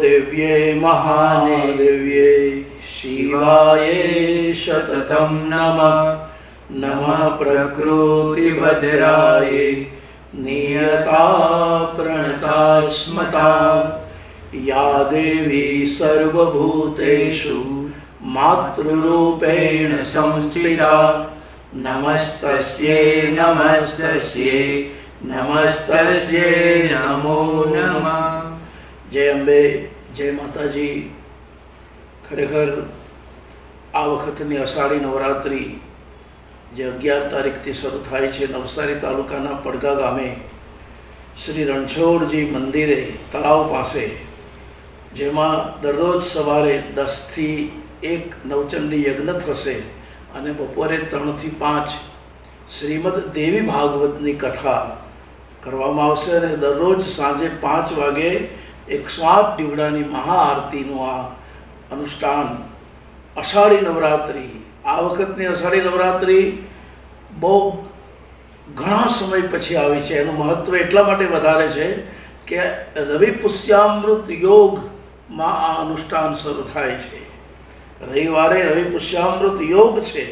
देव्ये महादेव्ये शिवाये शततं नमः। नमः प्रकृतिभद्राये नियता प्रणता स्मता। या देवी सर्वभूतेषु मातृरूपेण संस्थिता। नमस्तस्यै नमस्तस्यै नमस्तस्यै नमो नमः। जय अंबे, जय माताजी। खरेखर आ वखतनी अषाढ़ी नवरात्रि जे 11 तारीखથી શરૂ થાય છે નવસારી તાલુકાના પડઘા ગામે શ્રી રણછોડજી મંદિરે તળાવ પાસે, જેમાં દરરોજ સવારે 10 થી 1 નવચંડી યજ્ઞ થશે અને બપોરે 3 થી 5 શ્રીમદ દેવી ભાગવતની કથા કરવામાં આવશે અને દરરોજ સાંજે 5 વાગે 108 દીવડાની મહાઆરતીનું આ અનુષ્ઠાન અષાઢી નવરાત્રિ। આ વખતની અષાઢી નવરાત્રિ બહુ ઘણા સમય પછી આવી છે। એનું મહત્ત્વ એટલા માટે વધારે છે કે રવિ પુષ્યામૃત યોગમાં આ અનુષ્ઠાન શરૂ થાય છે। રવિવારે રવિ પુષ્યામૃત યોગ છે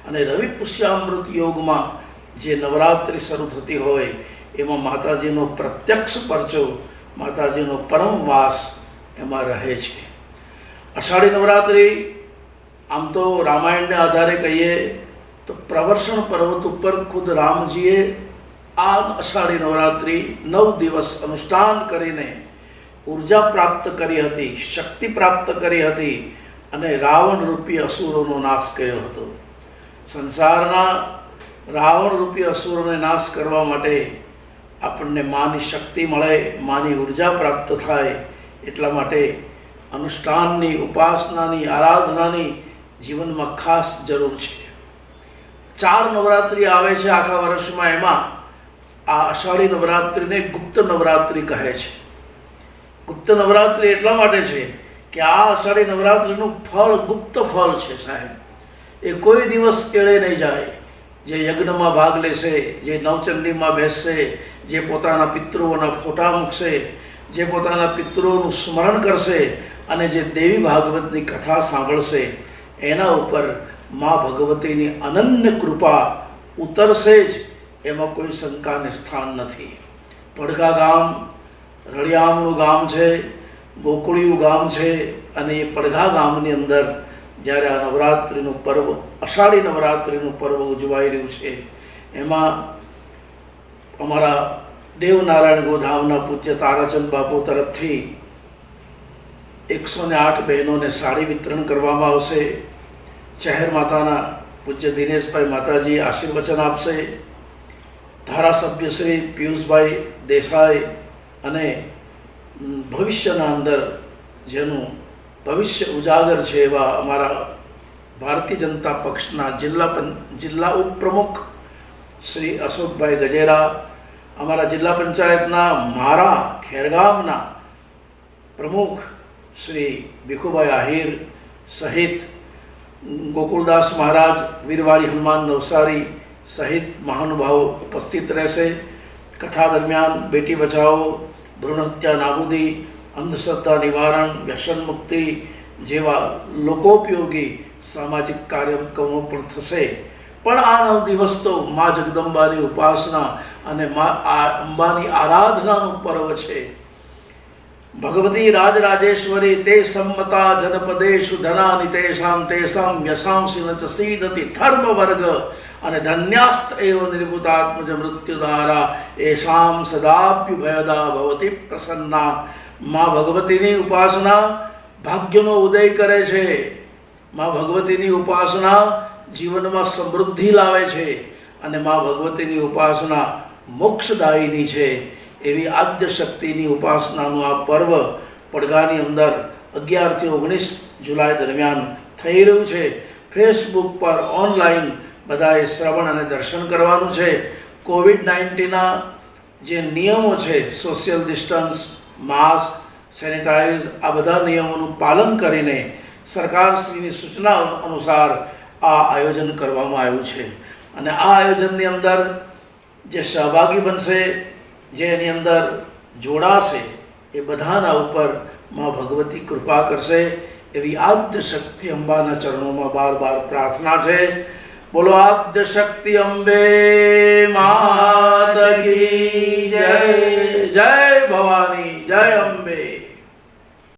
અને રવિ પુષ્યામૃત યોગમાં જે નવરાત્રિ શરૂ થતી હોય એમાં માતાજીનો પ્રત્યક્ષ પરચો, માતાજીનો પરમવાસ એમાં રહે છે। અષાઢી નવરાત્રિ આમ તો રામાયણને આધારે કહીએ તો પ્રવર્ષણ પર્વત ઉપર ખુદ રામજીએ આ અષાઢી નવરાત્રિ 9 દિવસ અનુષ્ઠાન કરીને ઉર્જા પ્રાપ્ત કરી હતી, શક્તિ પ્રાપ્ત કરી હતી અને રાવણ રૂપી અસુરોનો નાશ કર્યો હતો। સંસારના રાવણ રૂપી અસુરોને નાશ કરવા માટે આપણને માની શક્તિ મળે, માની ઉર્જા પ્રાપ્ત થાય, એટલા માટે અનુષ્ઠાનની, ઉપાસનાની, આરાધનાની જીવનમાં ખાસ જરૂર છે। 4 નવરાત્રિ આવે છે આખા વર્ષમાં, એમાં આ અષાઢી નવરાત્રિને ગુપ્ત નવરાત્રિ કહે છે। ગુપ્ત નવરાત્રિ એટલા માટે છે કે આ અષાઢી નવરાત્રિનું ફળ ગુપ્ત ફળ છે સાહેબ। એ કોઈ દિવસ કેળે નહીં જાય। જે યજ્ઞમાં ભાગ લેશે, જે નવચંડીમાં બેસશે, જે પોતાના પિતૃઓના ફોટા મૂકશે, જે પોતાના પિતૃઓનું સ્મરણ કરશે અને જે દેવી ભાગવતની કથા સાંભળશે, એના ઉપર મા ભગવતીની અનન્ય કૃપા ઉતરશે જ, એમાં કોઈ શંકાને સ્થાન નથી। પડઘા ગામ રળિયામનું ગામ છે, ગોકુળિયું ગામ છે અને એ પડઘા ગામની અંદર જ્યારે આ નવરાત્રિનું પર્વ, અષાઢી નવરાત્રિનું પર્વ ઉજવાઈ રહ્યું છે, એમાં અમારા દેવનારાયણ ગોધામના પૂજ્ય તારાચંદ બાપુ તરફથી 108 બહેનોને સાડી વિતરણ કરવામાં આવશે। ચહેર માતાના પૂજ્ય દિનેશભાઈ માતાજી આશીર્વચન આપશે। ધારાસભ્ય શ્રી પિયુષભાઈ દેસાઈ અને ભવિષ્યના અંદર જેનું ભવિષ્ય ઉજાગર છે એવા અમારા ભારતીય જનતા પક્ષના જિલ્લા ઉપપ્રમુખ શ્રી અશોકભાઈ ગજેરા, અમારા જિલ્લા પંચાયતના મારા ખેરગામના પ્રમુખ શ્રી ભીખુભાઈ આહિર સહિત ગોકુલદાસ મહારાજ, વીરવાડી હનુમાન નવસારી સહિત મહાનુભાવો ઉપસ્થિત રહેશે। કથા દરમિયાન બેટી બચાવો, ભ્રૂણ હત્યા નાબૂદી, અંધશ્રદ્ધા નિવારણ, વ્યસન મુક્તિ જેવા લોકોપયોગી સામાજિક કાર્યક્રમો પણ થશે। પણ આ 9 દિવસ તો મા જગદંબાની ઉપાસના અને મા અંબાની આરાધનાનું પર્વ છે। ભગવતી રાજરાજેશ્વરી તે સંમતા જનપદેશુ ધનાની તેષાં તેષાં યશાંસી ન ચ સીદતિ ધર્મ વર્ગ અને ધન્યાસ્ત એવ નિર્ભુતાત્મજ મૃત્યુદારા એષાં સદાપ્યુભયદા ભવતી પ્રસન્ના। મા ભગવતીની ઉપાસના ભાગ્યનો ઉદય કરે છે। મા ભગવતીની ઉપાસના જીવનમાં સમૃદ્ધિ લાવે છે અને મા ભગવતીની ઉપાસના મોક્ષદાયિની છે। એવી આદ્ય શક્તિની ઉપાસનાનું આ પર્વ પડઘાની અંદર 11 થી 19 જુલાઈ દરમિયાન થઈ રહ્યું છે। ફેસબુક પર ઓનલાઈન બધાએ શ્રવણ અને દર્શન કરવાનું છે। કોવિડ-19ના જે નિયમો છે, સોશિયલ ડિસ્ટન્સ, માસ્ક, સેનિટાઈઝ, આ બધા નિયમોનું પાલન કરીને સરકારશ્રીની સૂચના અનુસાર આ આયોજન કરવામાં આવ્યું છે। અને આ આયોજનની અંદર જે સહભાગી બનશે, જે એની અંદર જોડાશે, એ બધાના ઉપર માં ભગવતી કૃપા કરશે એવી આદ્ય શક્તિ અંબાના ચરણોમાં બાર બાર પ્રાર્થના છે. બોલો આદ્ય શક્તિ અંબે માત કી જય.